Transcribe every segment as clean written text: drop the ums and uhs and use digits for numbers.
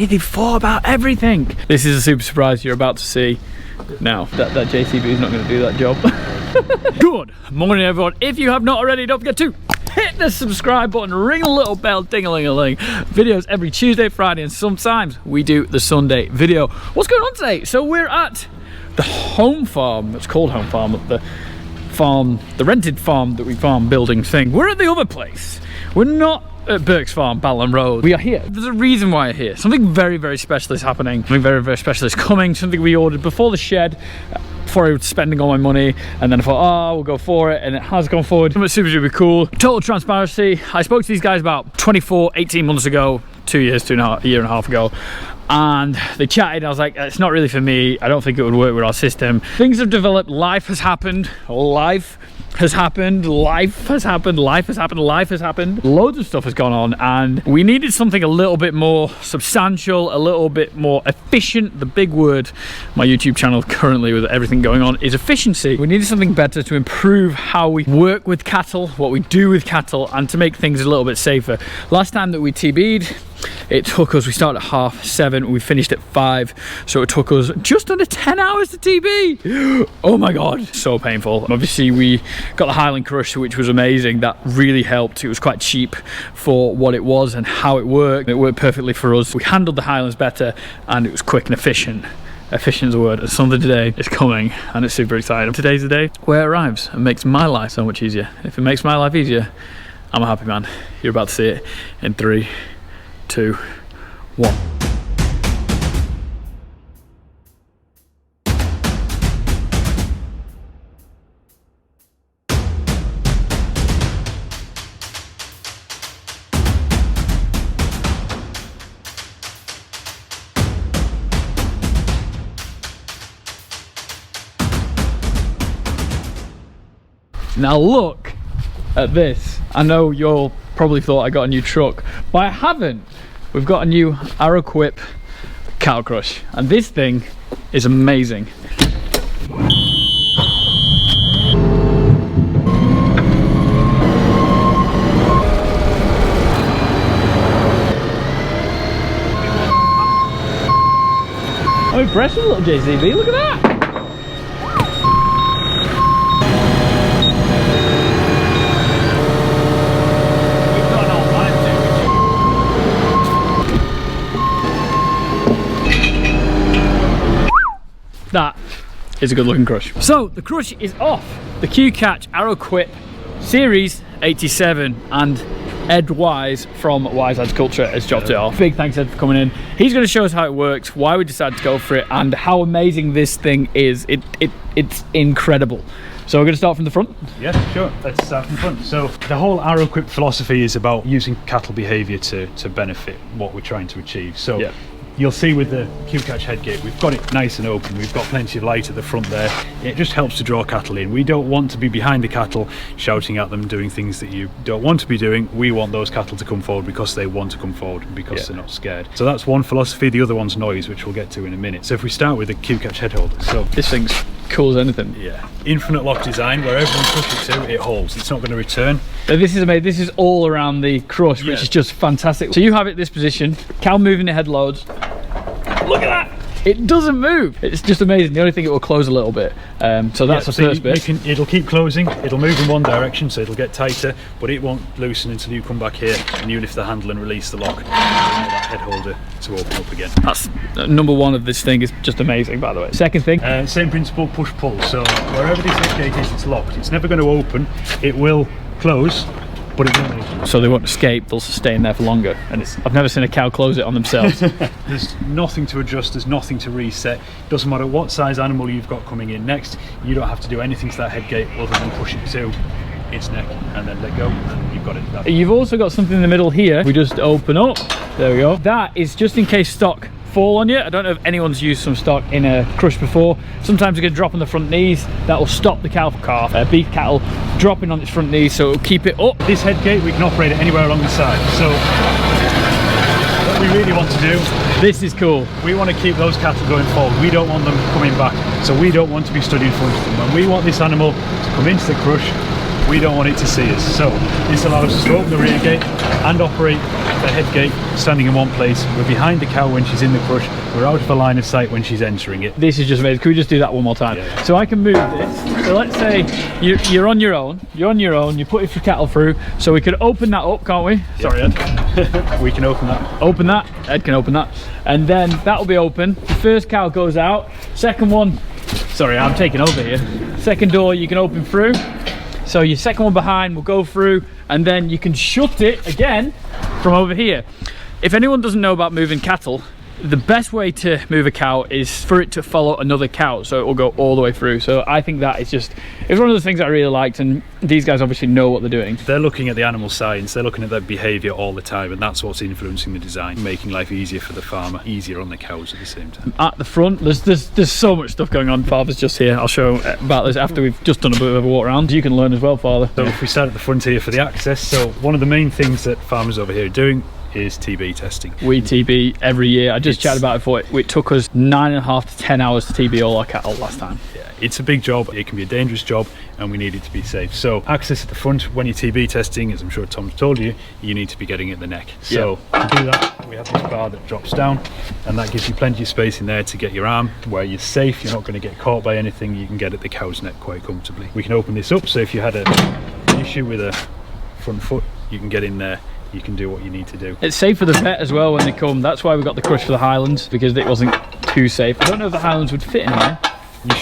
They thought about everything. This is a super surprise you're about to see now. That JCB is not going to do that job. Good morning, everyone. If you have not already, don't forget to hit the subscribe button, ring the little bell, ding-a-ling-a-ling. Videos every Tuesday, Friday, and sometimes we do the Sunday video. What's going on today? So we're at the home farm. It's called home farm. The rented farm that we farm building thing. We're at the other place. We're not at Birks Farm, Ballam Road. We are here. There's a reason why we're here. Something very, very special is happening. Something very, very special is coming. Something we ordered before the shed, before I was spending all my money, and then I thought, oh, we'll go for it, and it has gone forward. It's super, super cool. Total transparency. I spoke to these guys about 18 months ago, 2 years, a year and a half ago, and they chatted. I was like, it's not really for me. I don't think it would work with our system. Things have developed. Life has happened. Life has happened. Life has happened. Life has happened. Life has happened. Loads of stuff has gone on, and we needed something a little bit more substantial, a little bit more efficient. The big word my YouTube channel currently with everything going on is efficiency. We needed something better to improve how we work with cattle, what we do with cattle, and to make things a little bit safer. Last time that we TB'd, it took us, we started at 7:30, we finished at 5, so it took us just under 10 hours to TB. Oh my god, so painful. Obviously we got the Highland Crush, which was amazing. That really helped. It was quite cheap for what it was and how it worked. It worked perfectly for us. We handled the Highlands better, and it was quick and efficient. Efficient is a word, and something today is coming, and it's super exciting. Today's the day where it arrives and makes my life so much easier. If it makes my life easier, I'm a happy man. You're about to see it in 3, 2, 1. Now look at this. I know you'll probably thought I got a new truck, but I haven't. We've got a new Arrowquip cattle crush, and this thing is amazing. I'm impressed with little JCB, look at that! That is a good looking crush. So the crush is off. The Q-Catch Arrowquip Series 87, and Ed Wise from Wise Adds Culture has dropped it off. Big thanks, Ed, for coming in. He's going to show us how it works, why we decided to go for it, and how amazing this thing is. It's incredible. So we're going to start from the front? Yeah, sure. Let's start from the front. So the whole Arrowquip philosophy is about using cattle behaviour to benefit what we're trying to achieve. So yeah. You'll see with the Q-Catch Headgate, we've got it nice and open. We've got plenty of light at the front there. It just helps to draw cattle in. We don't want to be behind the cattle, shouting at them, doing things that you don't want to be doing. We want those cattle to come forward because they want to come forward and because they're not scared. So that's one philosophy. The other one's noise, which we'll get to in a minute. So if we start with the Q-Catch head holder. So this thing's cool as anything. Yeah. Infinite lock design, wherever you push it to, it holds. It's not going to return. This is amazing. This is all around the crush, which is just fantastic. So you have it this position, cow moving the head loads. Look at that! It doesn't move. It's just amazing. The only thing, it will close a little bit. So that's the first bit. It'll keep closing. It'll move in one direction, so it'll get tighter, but it won't loosen until you come back here and you lift the handle and release the lock. And that head holder to open up again. That's number one of this thing. Is just amazing, by the way. Second thing, same principle, push pull. So wherever this head gate is, it's locked. It's never going to open. It will close, but it won't open. So they won't escape, they'll stay in there for longer. And I've never seen a cow close it on themselves. There's nothing to adjust, there's nothing to reset. Doesn't matter what size animal you've got coming in next, you don't have to do anything to that head gate other than push it to its neck and then let go, and you've got it. You've also got something in the middle here. We just open up, there we go. That is just in case stock fall on you. I don't know if anyone's used some stock in a crush before. Sometimes it can drop on the front knees. That will stop the beef cattle dropping on its front knees, so it'll keep it up. This head gate, we can operate it anywhere along the side. So what we really want to do, this is cool. We want to keep those cattle going forward. We don't want them coming back. So we don't want to be stood in front of them. When we want this animal to come into the crush, We don't want it to see us. So this allows us to open the rear gate and operate the head gate standing in one place. We're behind the cow when she's in the crush. We're out of the line of sight when she's entering it. This is just amazing. Can we just do that one more time? Yeah. So I can move this. So let's say you're on your own. You're on your own. You put your cattle through. So we could open that up, can't we? Yeah. Sorry, Ed. We can open that. Open that. Ed can open that. And then that'll be open. The first cow goes out. Second one. Sorry, I'm taking over here. Second door you can open through. So your second one behind will go through, and then you can shut it again from over here. If anyone doesn't know about moving cattle, the best way to move a cow is for it to follow another cow, so it will go all the way through. So I think that is just, it's one of the things I really liked, and these guys obviously know what they're doing. They're looking at the animal science, they're looking at their behaviour all the time, and that's what's influencing the design, making life easier for the farmer, easier on the cows at the same time. At the front, there's so much stuff going on. Father's just here. I'll show about this after we've just done a bit of a walk around. You can learn as well, Father. So if we start at the front here for the access, so one of the main things that farmers over here are doing is TB testing. We TB every year. I just chatted about it before. It took us 9.5 to 10 hours to TB all our cattle last time. Yeah, it's a big job, it can be a dangerous job, and we need it to be safe. So access at the front, when you're TB testing, as I'm sure Tom's told you, you need to be getting at the neck. So to do that, we have this bar that drops down, and that gives you plenty of space in there to get your arm where you're safe. You're not going to get caught by anything. You can get at the cow's neck quite comfortably. We can open this up, so if you had an issue with a front foot, you can get in there. You can do what you need to do. It's safe for the vet as well when they come. That's why we got the crush for the Highlands, because it wasn't too safe. I don't know if the Highlands would fit in there. You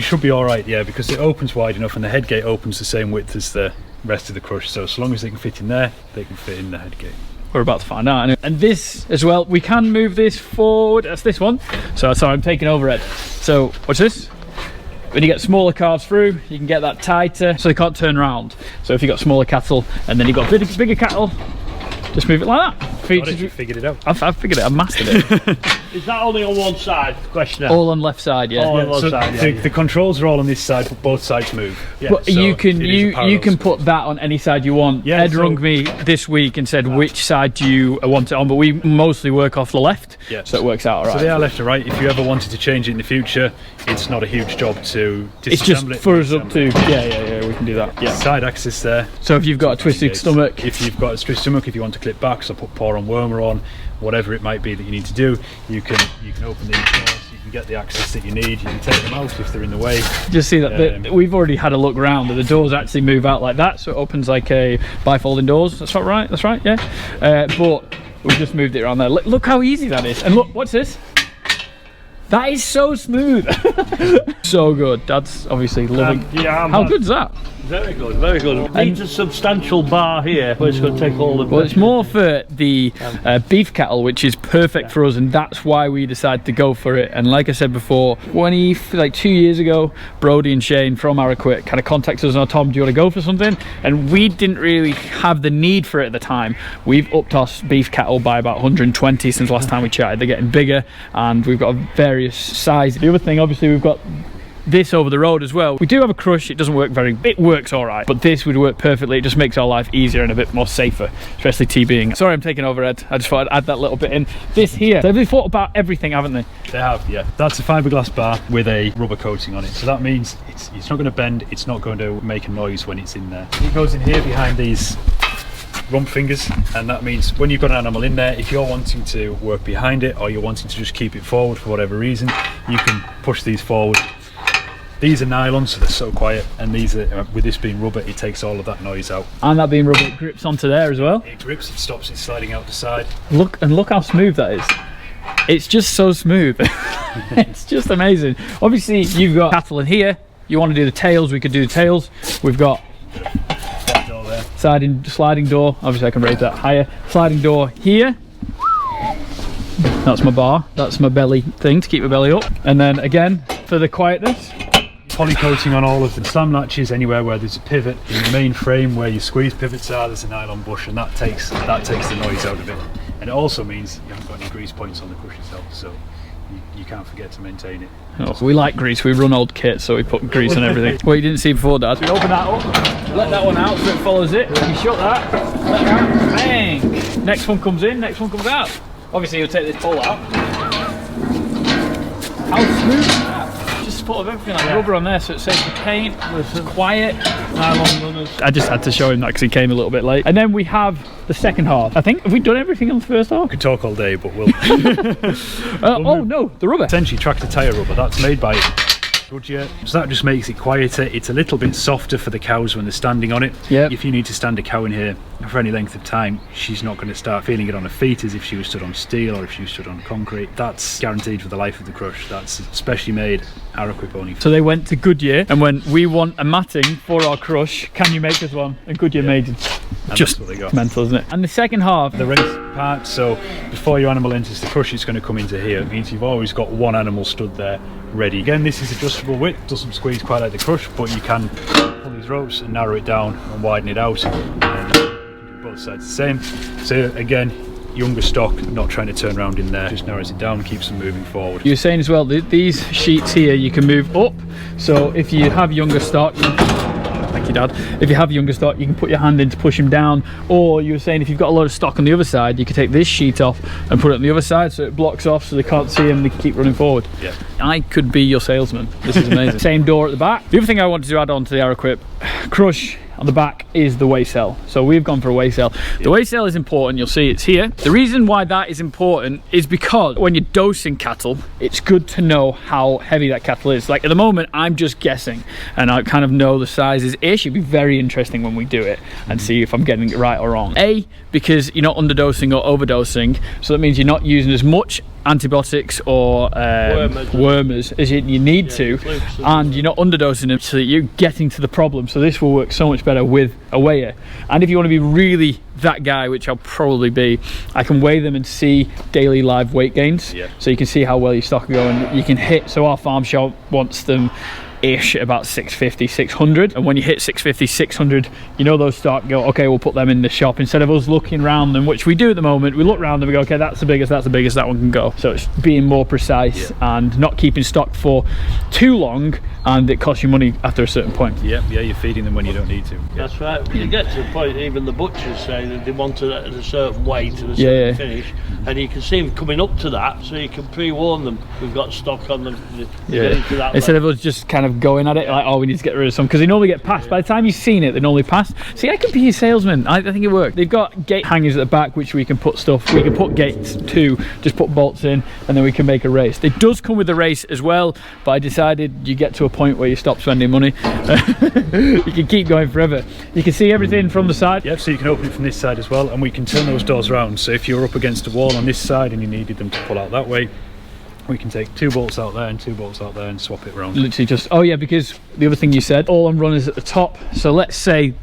should be all right, yeah, because it opens wide enough, and the head gate opens the same width as the rest of the crush. So as long as they can fit in there, they can fit in the head gate. We're about to find out. And this as well, we can move this forward. That's this one. So sorry, I'm taking over, Ed. So watch this. When you get smaller calves through, you can get that tighter so they can't turn around. So if you've got smaller cattle and then you've got bigger cattle, just move it like that. You figured it out. I've figured it, I've mastered it. Is that only on one side? Question. All on left side, yeah. All on one So side, the controls are all on this side, but both sides move. Yeah. But So you can it is a parallel put that on any side you want. Yeah, Ed rung me this week and said which side do you want it on, but we mostly work off the left, Yeah. so it works out alright. So they are left to right. If you ever wanted to change it in the future, it's not a huge job to disassemble It's just it. for us up to, yeah, we can do that. Yeah. Side access there. So if you've got a twisted stomach, If you've got a twisted stomach, if you want to clip back, so put paw on, wormer on, whatever it might be that you need to do, you can open these doors, you can get the access that you need, you can take them out if they're in the way. just see that we've already had a look round and the doors actually move out like that, so it opens like a bifolding doors. That's not right, that's right, yeah. But we've just moved it around there. Look how easy that is. And look, what's this? That is so smooth. So good. Dad's obviously loving. Yeah, how good's that? Very good, very good. Needs a substantial bar here, but it's going to take all the. Well, it's more for the beef cattle, which is perfect for us, and that's why we decided to go for it. And like I said before, like 2 years ago, Brody and Shane from Araquit kind of contacted us and Tom, do you want to go for something? And we didn't really have the need for it at the time. We've upped our beef cattle by about 120 since last time we chatted. They're getting bigger, and we've got various size. The other thing, obviously, we've got this over the road as well. We do have a crush. It doesn't work it works all right, but this would work perfectly. It just makes our life easier and a bit more safer, especially TBing. Sorry, I'm taking over, Ed. I just thought I'd add that little bit in. This here, they've thought about everything, haven't they? They have, yeah. That's a fiberglass bar with a rubber coating on it, so that means it's not going to bend, it's not going to make a noise when it's in there. It goes in here behind these rump fingers, and that means when you've got an animal in there, if you're wanting to work behind it or you're wanting to just keep it forward for whatever reason, you can push these forward. These are nylon, so they're so quiet, and these are, with this being rubber, it takes all of that noise out. And that being rubber, it grips onto there as well. It grips, it stops it sliding out the side. Look how smooth that is. It's just so smooth. It's just amazing. Obviously, you've got cattle in here. You want to do the tails, we could do the tails. We've got That door there. sliding door. Obviously, I can raise that higher. Sliding door here. That's my bar. That's my belly thing to keep my belly up. And then again, for the quietness, Poly coating on all of the slam latches. Anywhere where there's a pivot in the main frame where your squeeze pivots are, there's a nylon bush, and that takes the noise out of it. And it also means you haven't got any grease points on the crush itself, so you can't forget to maintain it. oh, we like grease. We run old kit, so we put grease on everything. Well, you didn't see before, Dad. We open that up, let that one out so it follows it. You shut that, let that out, bang. Next one comes in, next one comes out. Obviously, you'll take this pole out. How smooth is that? Just full of everything, like rubber on there, so it saves the paint, it's quiet. Nylon runners. I just had to show him that because he came a little bit late. And then we have the second half. I think, have we done everything on the first half? We could talk all day, but we'll... Oh no, the rubber. Essentially tractor tyre rubber, that's made by Goodyear. So that just makes it quieter. It's a little bit softer for the cows when they're standing on it. Yep. If you need to stand a cow in here for any length of time, she's not going to start feeling it on her feet as if she was stood on steel or if she was stood on concrete. That's guaranteed for the life of the crush. That's specially made Arrowquip only. So they went to Goodyear and went, we want a matting for our crush, can you make us one? And Goodyear made it. And Just that's what they got. mental, isn't it? And the second half, The race part, so before your animal enters the crush, it's going to come into here. It means you've always got one animal stood there ready. Again, this is adjustable width, doesn't squeeze quite like the crush, but you can pull these ropes and narrow it down and widen it out. And both sides the same. So again, younger stock, not trying to turn around in there, just narrows it down, keeps them moving forward. you were saying as well, these sheets here you can move up. So if you have younger stock, thank you, Dad. If you have younger stock, you can put your hand in to push them down. Or you were saying if you've got a lot of stock on the other side, you could take this sheet off and put it on the other side so it blocks off so they can't see them and they can keep running forward. Yeah. I could be your salesman. This is amazing. Same door at the back. The other thing I wanted to add on to the Arrowquip crush on the back is the weigh cell. So we've gone for a weigh cell. The weigh cell is important. You'll see it's here. The reason why that is important is because when you're dosing cattle, it's good to know how heavy that cattle is. Like at the moment, I'm just guessing and I kind of know the sizes ish. It'd be very interesting when we do it and see if I'm getting it right or wrong. A, because you're not underdosing or overdosing. So that means you're not using as much antibiotics or wormers as you need to, and you're not underdosing them so that you're getting to the problem. So this will work so much better with a weigher. And if you want to be really that guy, which I'll probably be, I can weigh them and see daily live weight gains. So you can see how well your stock are going. You can hit, so our farm shop wants them ish about 650, 600, and when you hit 650, 600, you know those start go, okay, we'll put them in the shop. Instead of us looking around them, which we do at the moment, we look around them and we go, okay, that's the biggest, that one can go. So it's being more precise and not keeping stock for too long, and it costs you money after a certain point. Yeah, you're feeding them when you don't need to. That's right. You get to the point, even the butchers say that they want it at a certain weight and a certain finish, and you can see them coming up to that, so you can pre-warn them. We've got stock on them. Instead of us just kind of going at it like, oh, we need to get rid of some, because they normally get passed. By the time you've seen it, they normally pass. See, I could be a salesman. I think it worked. They've got gate hangers at the back which we can put stuff, we can put gates too, just put bolts in, and then we can make a race. It does come with a race as well, but I decided you get to a point where you stop spending money. You can keep going forever. You can see everything from the side. Yep, so you can open it from this side as well, and we can turn those doors around. So if you're up against a wall on this side and you needed them to pull out that way, we can take 2 bolts out there and 2 bolts out there and swap it around. Literally just, oh yeah, because the other thing you said, all on runners at the top. So let's say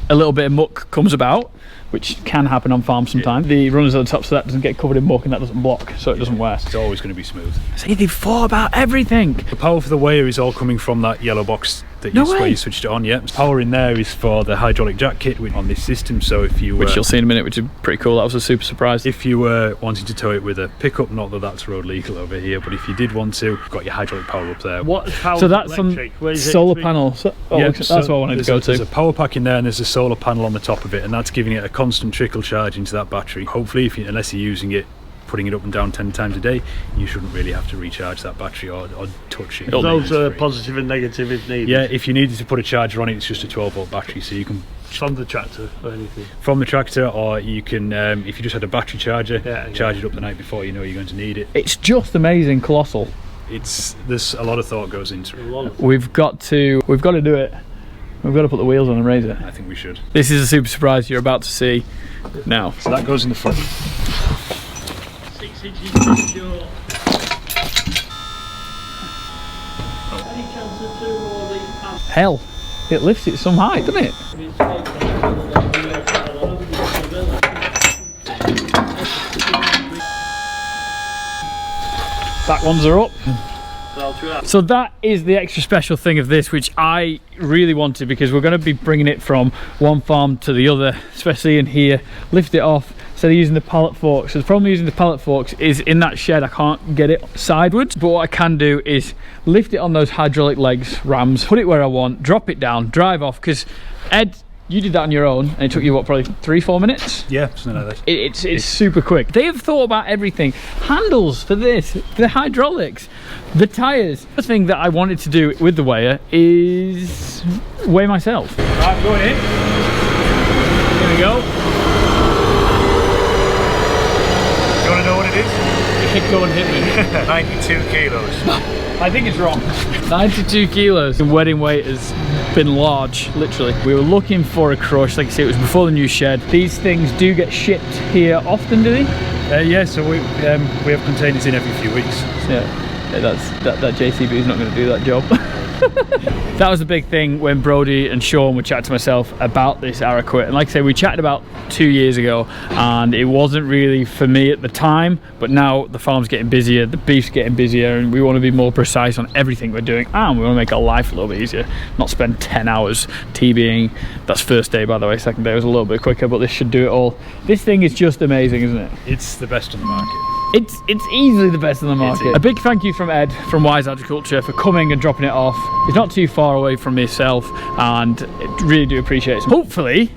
a little bit of muck comes about, which can happen on farms sometimes. The runners at the top, so that doesn't get covered in muck and that doesn't block, so it doesn't wear. It's always going to be smooth. See, they've thought about everything. The power for the weigher is all coming from that yellow box that you switched it on. Yeah, power in there is for the hydraulic jack kit on this system. So if you which you'll see in a minute, which is pretty cool. That was a super surprise. If you were wanting to tow it with a pickup, not that that's road legal over here, but if you did want to, you've got your hydraulic power up there. What power? So that's some solar panel. So, that's what I wanted to go to. There's a power pack in there and there's a solar panel on the top of it, and that's giving it a constant trickle charge into that battery. Hopefully, unless you're using it, putting it up and down 10 times a day, you shouldn't really have to recharge that battery or touch it. Those are positive and negative if needed. Yeah, if you needed to put a charger on it, it's just a 12-volt battery, so you can... From the tractor or anything? From the tractor, or you can, if you just had a battery charger, charge it up the night before you know you're going to need it. It's just amazing, colossal. There's a lot of thought goes into it. We've got to do it. We've got to put the wheels on and raise it. I think we should. This is a super surprise you're about to see now. So that goes in the front. 6 inches too short. Any chance of 2 more of these pants? Hell, it lifts it some height, doesn't it? Back ones are up. So that is the extra special thing of this, which I really wanted, because we're going to be bringing it from one farm to the other, especially in here. Lift it off instead of using the pallet forks. So the problem with using the pallet forks is in that shed I can't get it sideways, but what I can do is lift it on those hydraulic legs, rams, put it where I want, drop it down, drive off, because Ed you did that on your own, and it took you what, probably 3-4 minutes? Yeah, something like that. It's super quick. They have thought about everything. Handles for this, the hydraulics, the tyres. The thing that I wanted to do with the weigher is weigh myself. Right, I'm going in. Here we go. You want to know what it is? Go and hit me. 92 kilos. I think it's wrong. 92 kilos. The wedding weight has been large, literally. We were looking for a crush, like I say, it was before the new shed. These things do get shipped here often, do they? Yeah, so we have containers in every few weeks. Yeah, that JCB is not going to do that job. That was the big thing when Brody and Sean would chat to myself about this Araquip, and like I say, we chatted about 2 years ago, and it wasn't really for me at the time, but now the farm's getting busier, the beef's getting busier, and we want to be more precise on everything we're doing, and we want to make our life a little bit easier, not spend 10 hours TBing. That's first day, by the way. Second day was a little bit quicker, but this should do it all. This thing is just amazing, isn't it? It's the best on the market. It's easily the best in the market. A big thank you from Ed from Wise Agriculture for coming and dropping it off. He's not too far away from myself, and I really do appreciate it. Hopefully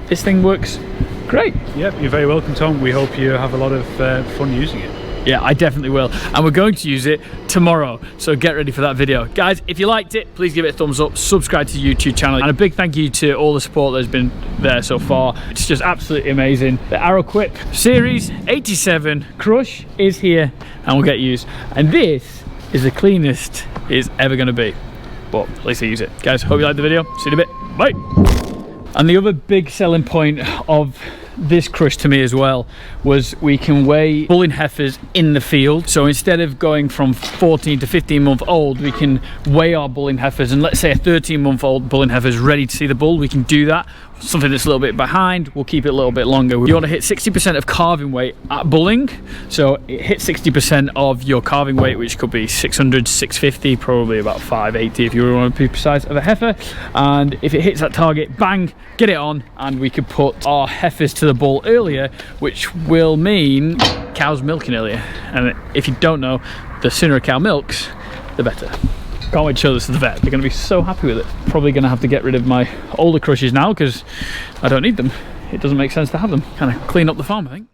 this thing works great. Yep, you're very welcome, Tom. We hope you have a lot of fun using it. Yeah, I definitely will, and we're going to use it tomorrow, so get ready for that video. Guys, if you liked it, please give it a thumbs up, subscribe to the YouTube channel, and a big thank you to all the support that's been there so far. It's just absolutely amazing. The Araquip Series 87 Crush is here and will get used, and this is the cleanest it's ever going to be, but at least I use it. Guys, hope you liked the video. See you in a bit. Bye. And the other big selling point of this crush to me as well was we can weigh bulling heifers in the field. So instead of going from 14 to 15 month old, we can weigh our bulling heifers, and let's say a 13-month-old bulling heifer is ready to see the bull, we can do that. Something that's a little bit behind, we'll keep it a little bit longer. You want to hit 60% of calving weight at bulling, so it hits 60% of your calving weight, which could be 600, 650, probably about 580 if you really want to be precise, of a heifer. And if it hits that target, bang, get it on, and we could put our heifers to the bull earlier, which will mean cows milking earlier. And if you don't know, the sooner a cow milks, the better. Can't wait to show this to the vet. They're going to be so happy with it. Probably going to have to get rid of my older crushes now because I don't need them. It doesn't make sense to have them. Kind of clean up the farm, I think.